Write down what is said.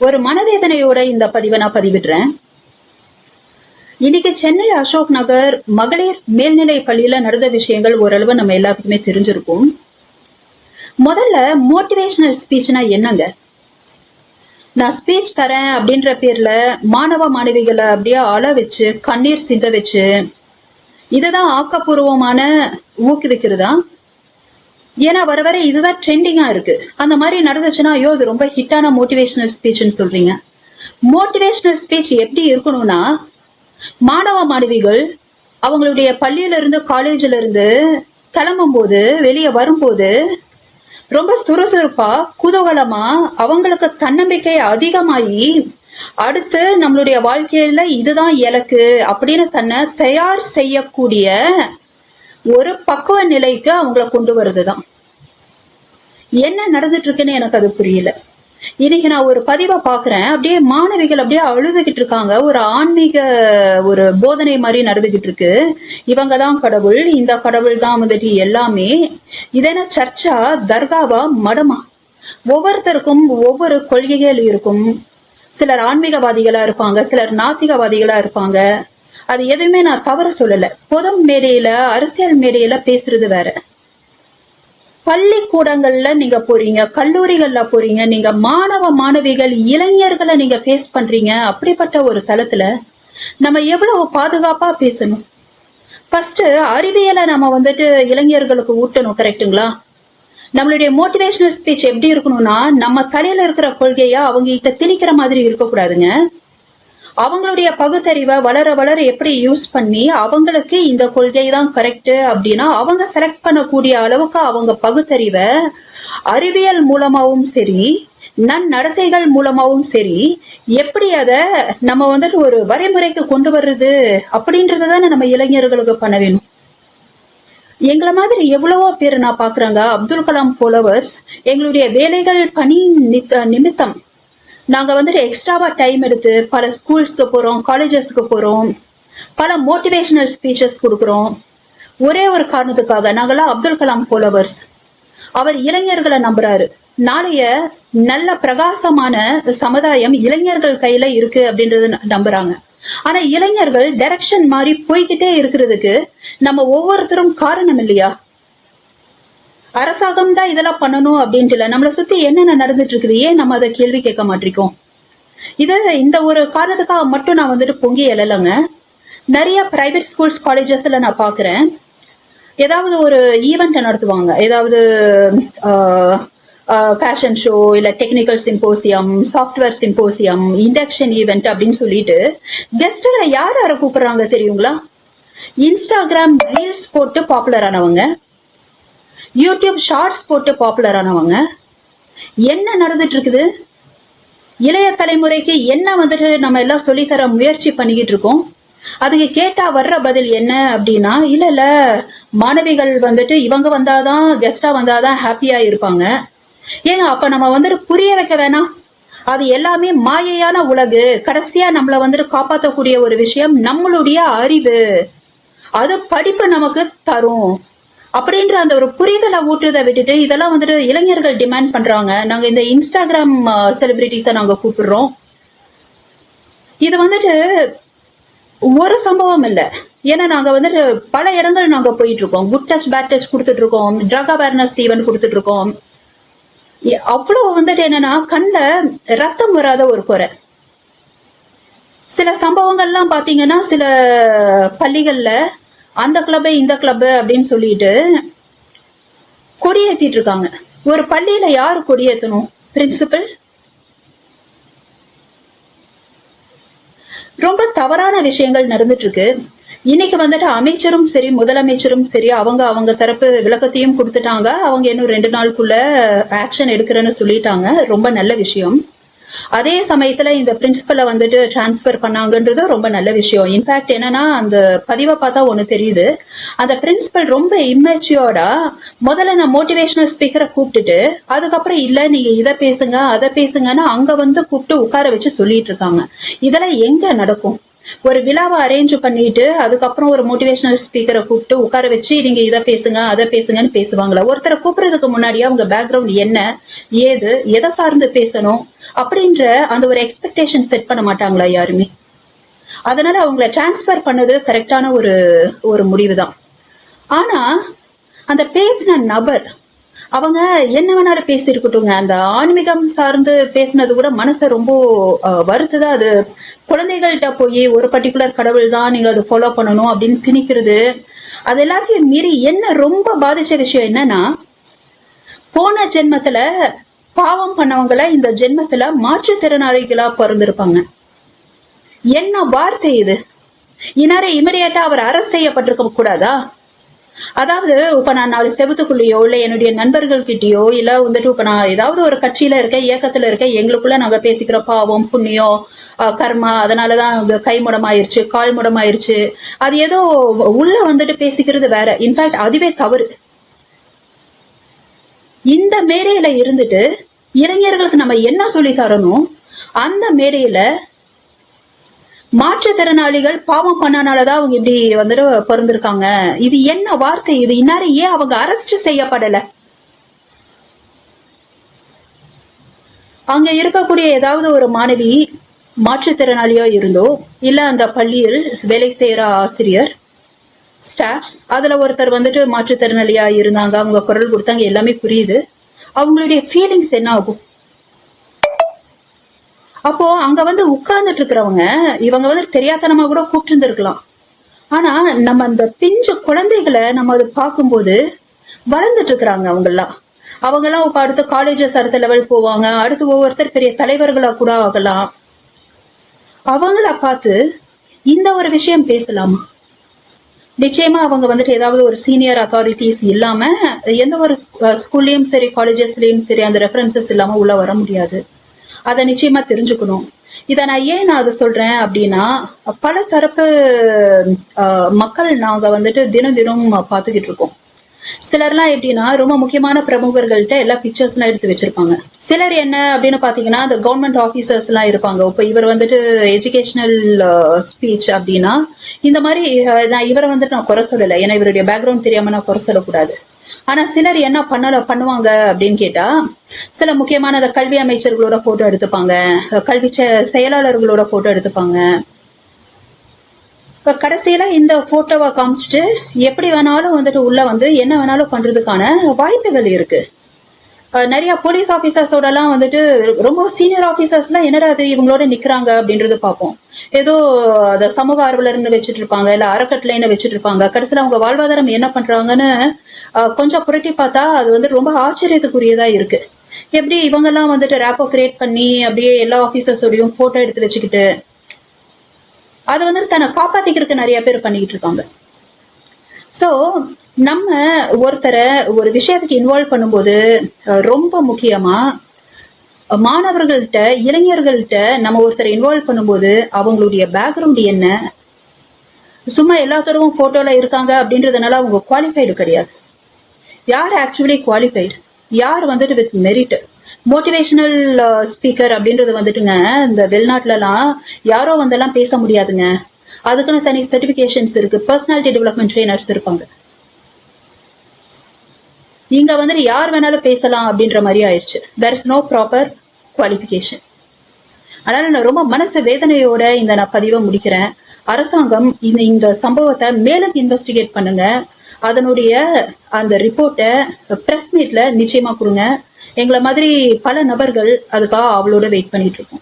ஒரு மனவேதனையோட இந்த பதிவை நான் பதிவிடுறேன். இன்னைக்கு சென்னை அசோக் நகர் மகளிர் மேல்நிலை பள்ளியில நடந்த விஷயங்கள் ஓரளவு நம்ம எல்லாத்துக்குமே தெரிஞ்சிருக்கும். முதல்ல மோட்டிவேஷனல் ஸ்பீச்னா என்னங்க? நான் ஸ்பீச் தரேன் அப்படின்ற பேர்ல மாணவ மாணவிகளை அப்படியே அழ வச்சு கண்ணீர் சிந்த வச்சு இதுதான் ஆக்கப்பூர்வமான ஊக்குவிக்கிறதா? ஏன்னா வர வர இதுதான் ட்ரெண்டிங்கா இருக்கு. அந்த மாதிரி நடந்துச்சுன்னா ஐயோ இது ரொம்ப ஹிட்டான மோட்டிவேஷனல் ஸ்பீச்னு சொல்றீங்க. மோட்டிவேஷனல் ஸ்பீச் எப்படி இருக்கணும்னா, மாணவ மாணவிகள் அவங்களுடைய பள்ளியில இருந்து காலேஜ்ல இருந்து கிளம்பும் போது வெளியே வரும்போது ரொம்ப சுறுசுறுப்பா குதூகலமா அவங்களுக்கு தன்னம்பிக்கை அதிகமாகி அடுத்து நம்மளுடைய வாழ்க்கையில இதுதான் இலக்கு அப்படின்னு தன்னை தயார் செய்யக்கூடிய ஒரு பக்குவ நிலைக்கு அவங்கள கொண்டு வருதுதான். என்ன நடந்துட்டு இருக்குன்னு எனக்கு அது புரியல. இன்னைக்கு நான் ஒரு பதிவை பாக்குறேன், அப்படியே மாணவிகள் அப்படியே அழுதுகிட்டு இருக்காங்க. ஒரு ஆன்மீக ஒரு போதனை மாதிரி நடந்துகிட்டு இருக்கு. இவங்கதான் கடவுள், இந்த கடவுள் தான் வந்துட்டு எல்லாமே. இதென்ன சர்ச்சா, தர்காவா, மடமா? ஒவ்வொருத்தருக்கும் ஒவ்வொரு கொள்கைகள் இருக்கும். சிலர் ஆன்மீகவாதிகளா இருப்பாங்க, சிலர் நாத்திகவாதிகளா இருப்பாங்க. அது எதுவுமே நான் தவறு சொல்லல. பொது மேடையில அரசியல் மேடையில பேசுறது வேற. பள்ளிக்கூடங்கள்ல நீங்க போறீங்க, கல்லூரிகள்ல போறீங்க, நீங்க மாணவ மாணவிகள் இளைஞர்களை நீங்க ஃபேஸ் பண்றீங்க. அப்படிப்பட்ட ஒரு தளத்துல நம்ம எவ்வளவு பாதுகாப்பா பேசணும்? ஃபர்ஸ்ட் அறிவியலை நம்ம வந்துட்டு இளைஞர்களுக்கு ஊட்டணும், கரெக்டுங்களா? நம்மளுடைய மோட்டிவேஷனல் ஸ்பீச் எப்படி இருக்கணும்னா, நம்ம தலையில இருக்கிற கொள்கையா அவங்க கிட்ட திணிக்கிற மாதிரி இருக்கக்கூடாதுங்க. அவங்களுடைய பகுத்தறிவை வளர வளர எப்படி யூஸ் பண்ணி அவங்களுக்கு இந்த கொள்கை தான் கரெக்ட் அப்படின்னா அவங்க செலக்ட் பண்ணக்கூடிய அளவுக்கு அவங்க பகுத்தறிவை அறிவியல் மூலமாவும் சரி, நன்னடத்தைகள் மூலமாவும் சரி, எப்படி அதை நம்ம வந்துட்டு ஒரு வரைமுறைக்கு கொண்டு வர்றது அப்படின்றதானே நம்ம இளைஞர்களுக்கு பண்ண வேணும். எங்களை மாதிரி எவ்வளவோ பேர் நான் பாக்குறாங்க, அப்துல் கலாம் ஃபாலோவர்ஸ். எங்களுடைய வேலைகள் பணி நிமித்தம் நாங்க வந்துட்டு எக்ஸ்ட்ராவா டைம் எடுத்து பல ஸ்கூல்ஸ்க்கு போறோம், காலேஜஸ்க்கு போறோம், பல மோட்டிவேஷனல் ஸ்பீச்சஸ் கொடுக்குறோம். ஒரே ஒரு காரணத்துக்காக, நாங்கெல்லாம் அப்துல் கலாம் ஃபாலோவர்ஸ். அவர் இளைஞர்களை நம்புறாரு. நாளைய நல்ல பிரகாசமான சமுதாயம் இளைஞர்கள் கையில இருக்கு அப்படின்றது நம்புறாங்க. ஆனா இளைஞர்கள் டைரக்ஷன் மாறி போய்கிட்டே இருக்கிறதுக்கு நம்ம ஒவ்வொருத்தரும் காரணம் இல்லையா? அரசாங்கம் தான் இதெல்லாம் பண்ணணும் அப்படின்ட்டு நம்மளை சுத்தி என்னென்ன நடந்துட்டு இருக்குது, ஏன் நம்ம அதை கேள்வி கேட்க மாட்டோம்? இந்த ஒரு காரணத்துக்காக மட்டும் நான் வந்துட்டு பொங்கி எழலைங்க. நிறைய பிரைவேட் ஸ்கூல்ஸ் காலேஜஸ்ல நான் பாக்குறேன், ஏதாவது ஒரு ஈவெண்ட் நடத்துவாங்க, ஏதாவது ஃபேஷன் ஷோ, இல்ல technical symposium, software symposium, induction event அப்படின்னு சொல்லிட்டு கெஸ்ட்ல யார் யாரை கூப்பிடுறாங்க தெரியுங்களா? இன்ஸ்டாகிராம் ரீல்ஸ் போட்டு பாப்புலர் ஆனவங்க, யூடியூப் ஷார்ட்ஸ் போட்டு பாப்புலர் ஆனவங்க. என்ன நடந்துட்டு இருக்குது? இளைய தலைமுறைக்கு என்ன வந்துட்டு நம்ம எல்லாம் சொல்லித்தர முயற்சி பண்ணிக்கிட்டு இருக்கோம். அதுக்கு கேட்டா வர்ற பதில் என்ன அப்படின்னா, இல்ல மாணவிகள் வந்துட்டு இவங்க வந்தாதான், கெஸ்டா வந்தாதான் ஹாப்பியா இருப்பாங்க. ஏங்க அப்ப நம்ம வந்துட்டு புரிய வைக்க வேணாம்? அது எல்லாமே மாயையான உலகு. கடைசியா நம்மள வந்துட்டு காப்பாற்றக்கூடிய ஒரு விஷயம் நம்மளுடைய அறிவு. அது படிப்பு நமக்கு தரும் அப்படின்ற அந்த ஒரு புரிதலை ஊட்டுறதை விட்டுட்டு இதெல்லாம் வந்துட்டு இளைஞர்கள் டிமாண்ட் பண்றாங்க. நாங்க இந்த இன்ஸ்டாகிராம் செலிபிரிட்டிஸை நாங்க கூப்பிடுறோம். இது வந்துட்டு ஒரு சம்பவம் இல்ல. ஏன்னா நாங்க வந்துட்டு பல இடங்கள் நாங்க போயிட்டு இருக்கோம். குட் டச் பேட் டச் கொடுத்துட்டு இருக்கோம், ட்ரக் அவேர்னஸ் ஈவென்ட் கொடுத்துட்டு இருக்கோம். அவ்வளவு வந்துட்டு என்னன்னா கண்ட ரத்தம் வராத ஒரு குறை. சில சம்பவங்கள்லாம் பாத்தீங்கன்னா சில பள்ளிகள்ல அந்த கிளப் இந்த கிளப் அப்படின்னு சொல்லிட்டு கொடியேற்றிட்டு இருக்காங்க. ஒரு பள்ளியில யாரு கொடியேற்றணும்? பிரின்சிபல். ரொம்ப தவறான விஷயங்கள் நடந்துட்டு இருக்கு. இன்னைக்கு வந்துட்டு அமைச்சரும் சரி, முதலமைச்சரும் சரி, அவங்க தரப்பு விளக்கத்தையும் கொடுத்துட்டாங்க. அவங்க இன்னும் 2 நாளுக்குள்ள ஆக்ஷன் எடுக்கிறேன்னு சொல்லிட்டாங்க. ரொம்ப நல்ல விஷயம். அதே சமயத்துல இந்த பிரின்சிபலை வந்துட்டு டிரான்ஸ்பர் பண்ணாங்கன்றது ரொம்ப நல்ல விஷயம். இன்ஃபேக்ட் என்னன்னா அந்த பதிவை பார்த்தா ஒண்ணு தெரியுது, அந்த பிரின்சிபல் ரொம்ப இம்மெச்சூர்டா முதல்ல நான் மோட்டிவேஷனல் ஸ்பீக்கரை கூப்பிட்டுட்டு அதுக்கப்புறம் இல்ல நீங்க இதை பேசுங்க அதை பேசுங்கன்னு அங்க வந்து கூப்பிட்டு உட்கார வச்சு சொல்லிட்டு இருக்காங்க. இதெல்லாம் எங்க நடக்கும்? ஒரு விழாவை அரேஞ்ச் பண்ணிட்டு அதுக்கப்புறம் ஒரு மோட்டிவேஷனல் ஸ்பீக்கரை கூப்பிட்டு உட்கார வச்சு நீங்க இதை பேசுங்க அதை பேசுங்கன்னு பேசுவாங்களா? ஒருத்தரை கூப்பிடுறதுக்கு முன்னாடியே அவங்க பேக்ரவுண்ட் என்ன, ஏது, எதை சார்ந்து பேசணும் அப்படின்ற அந்த ஒரு எக்ஸ்பெக்டேஷன் செட் பண்ண மாட்டாங்களா யாருமே? அதனால அவங்கள டிரான்ஸ்பர் பண்ணது கரெக்டான ஒரு முடிவு தான். ஆனா அந்த பேசின நபர் அவங்க என்ன வேணாலும் பேசி இருக்கட்டுங்க, அந்த ஆன்மீகம் சார்ந்து பேசினது கூட மனசை ரொம்ப வருத்துதா. அது குழந்தைகள்கிட்ட போய் ஒரு பர்டிகுலர் கடவுள் தான் நீங்க அதை ஃபாலோ பண்ணணும் அப்படின்னு திணிக்கிறது, அது எல்லாத்தையும் மீறி என்ன ரொம்ப பாதிச்ச விஷயம் என்னன்னா, போன ஜென்மத்துல பாவம் பண்ணவங்கள இந்த ஜென்மத்துல மாற்றுத்திறனாளிகளா பிறந்திருப்பாங்க. என்ன வார்த்தை இது? இன்னாரே இமிடியேட்டா அவர் அரெஸ்ட் செய்யப்பட்டிருக்க கூடாதா? அதாவது இப்ப நான் 4 செவத்துக்குள்ளேயோ இல்ல என்னுடைய நண்பர்கள் கிட்டயோ இல்ல வந்துட்டு இப்ப நான் ஏதாவது ஒரு கட்சியில இருக்க, இயக்கத்துல இருக்க, எங்களுக்குள்ள நாங்க பேசிக்கிற பாவம் புண்ணியம் கர்மா அதனாலதான் கை முடமாயிருச்சு கால் முடமாயிருச்சு, அது ஏதோ உள்ள வந்துட்டு பேசிக்கிறது வேற. இன்ஃபேக்ட் அதுவே தவறு. இந்த மேடையில இருந்துட்டு இளைஞர்களுக்கு நம்ம என்ன சொல்லி தரணும், அந்த மேடையில மாற்றுத்திறனாளிகள் பாவம் பண்ணனாலதான் அவங்க இப்படி வந்துட்டு பிறந்திருக்காங்க, இது என்ன வார்த்தை இது? இன்னாரு ஏன் அவங்க அரெஸ்ட் செய்யப்படல? அங்க இருக்கக்கூடிய ஏதாவது ஒரு மாணவி மாற்றுத்திறனாளியா இருந்தோ இல்ல அந்த பள்ளியில் வேலை செய்யற ஆசிரியர் ஸ்டாஃப் அதுல ஒருத்தர் வந்துட்டு மாற்றுத்திறனாளியா இருந்தாங்க, அவங்க குரல் கொடுத்தாங்க, எல்லாமே புரியுது. அவங்களுடைய ஃபீலிங்ஸ் என்ன ஆகும்? அப்போ அங்க வந்து உட்கார்ந்துட்டு இருக்கிறவங்க இவங்க வந்து தெரியாதனமா கூட கூப்பிட்டு இருந்திருக்கலாம். ஆனா நம்ம அந்த பிஞ்சு குழந்தைகளை நம்ம அது பார்க்கும்போது வளர்ந்துட்டு இருக்கிறாங்க. அவங்க எல்லாம் இப்ப அடுத்த காலேஜஸ் அடுத்த லெவல் போவாங்க, அடுத்து ஒவ்வொருத்தர் பெரிய தலைவர்களா கூட ஆகலாம். அவங்கள பார்த்து இந்த ஒரு விஷயம் பேசலாமா? நிச்சயமா அவங்க வந்துட்டு ஏதாவது ஒரு சீனியர் அத்தாரிட்டிஸ் இல்லாம எந்த ஒரு ஸ்கூல்லயும் சரி காலேஜஸ்லயும் சரி அந்த ரெஃபரன்சஸ் இல்லாம உள்ள வர முடியாது. அதை நிச்சயமா தெரிஞ்சுக்கணும். இதை நான் ஏன் அதை சொல்றேன் அப்படின்னா, பல தரப்பு மக்கள் நாங்க வந்துட்டு தினம் தினம் பார்த்துக்கிட்டு இருக்கோம். சிலர்லாம் எப்படின்னா ரொம்ப முக்கியமான பிரமுகர்கள்ட்ட எல்லா பிக்சர்ஸ் எல்லாம் எடுத்து வச்சிருப்பாங்க. சிலர் என்ன அப்படின்னு பாத்தீங்கன்னா இந்த கவர்மெண்ட் ஆபீசர்ஸ் எல்லாம் இருப்பாங்க. இப்ப இவர் வந்துட்டு எஜுகேஷனல் ஸ்பீச் அப்படின்னா இந்த மாதிரி நான் இவரை வந்துட்டு நான் குறை சொல்லலை, ஏன்னா இவருடைய பேக்ரவுண்ட் தெரியாம நான் குறை சொல்லக்கூடாது. ஆனா சிலர் என்ன பண்ணுவாங்க அப்படின்னு கேட்டா, சில முக்கியமான கல்வி அமைச்சர்களோட போட்டோ எடுத்துப்பாங்க, கல்வி செயலாளர்களோட போட்டோ எடுத்துப்பாங்க. கடைசியில இந்த போட்டோவை காமிச்சிட்டு எப்படி வேணாலும் வந்துட்டு உள்ள வந்து என்ன வேணாலும் பண்றதுக்கான வாய்ப்புகள் இருக்கு. நிறைய போலீஸ் ஆபீசர்ஸோட எல்லாம் வந்துட்டு ரொம்ப சீனியர் ஆபீசர்ஸ் எல்லாம் என்னடா அது இவங்களோட நிக்கிறாங்க அப்படின்றது பார்ப்போம். ஏதோ அந்த சமூக ஆர்வலர்னு வச்சுட்டு இருப்பாங்க, இல்ல அறக்கட்டளைன்னு வச்சுட்டு இருப்பாங்க. கடைசியில அவங்க வாழ்வாதாரம் என்ன பண்றாங்கன்னு கொஞ்சம் புரட்டி பார்த்தா அது வந்து ரொம்ப ஆச்சரியத்துக்குரியதா இருக்கு. எப்படி இவங்க எல்லாம் வந்துட்டு ரேப்போ கிரியேட் பண்ணி அப்படியே எல்லா ஆபீசர்ஸோடையும் போட்டோ எடுத்து வச்சுக்கிட்டு அது வந்து தன்னை காப்பாத்திக்கிறதுக்கு நிறைய பேர் பண்ணிக்கிட்டு இருக்காங்க. சோ நம்ம ஒருத்தரை ஒரு விஷயத்துக்கு இன்வால்வ் பண்ணும்போது ரொம்ப முக்கியமா மாணவர்கள்ட்ட இளைஞர்கள்ட்ட நம்ம ஒருத்தரை இன்வால்வ் பண்ணும்போது அவங்களுடைய பேக்ரவுண்ட் என்ன, சும்மா எல்லாத்தரும் போட்டோல இருக்காங்க அப்படின்றதுனால அவங்க குவாலிஃபைடு கிடையாது. யார் ஆக்சுவலி குவாலிஃபைடு, யார் வந்துட்டு வித் மெரிட். மோட்டிவேஷனல் ஸ்பீக்கர் அப்படின்றது வந்துட்டுங்க இந்த வெளிநாட்டுல எல்லாம் யாரோ வந்தெல்லாம் பேச முடியாதுங்க. அதுக்குன்னு தனி சர்டிபிகேஷன்ஸ் இருக்கு, பர்சனாலிட்டி டெவலப்மெண்ட் ட்ரெயினர்ஸ் இருப்பாங்க. இங்க வந்துட்டு யார் வேணாலும் பேசலாம் அப்படின்ற மாதிரி ஆயிடுச்சு. There is no proper qualification. அதனால நான் ரொம்ப மனசு வேதனையோட நான் பதிவை முடிக்கிறேன். அரசாங்கம் இந்த சம்பவத்தை மேலும் இன்வெஸ்டிகேட் பண்ணுங்க. அதனுடைய அந்த ரிப்போர்ட்டை பிரஸ் மீட்ல நிச்சயமா கொடுங்க. எங்களை மாதிரி பல நபர்கள் அதுக்காக அவளோட வெயிட் பண்ணிட்டு இருக்கோம்.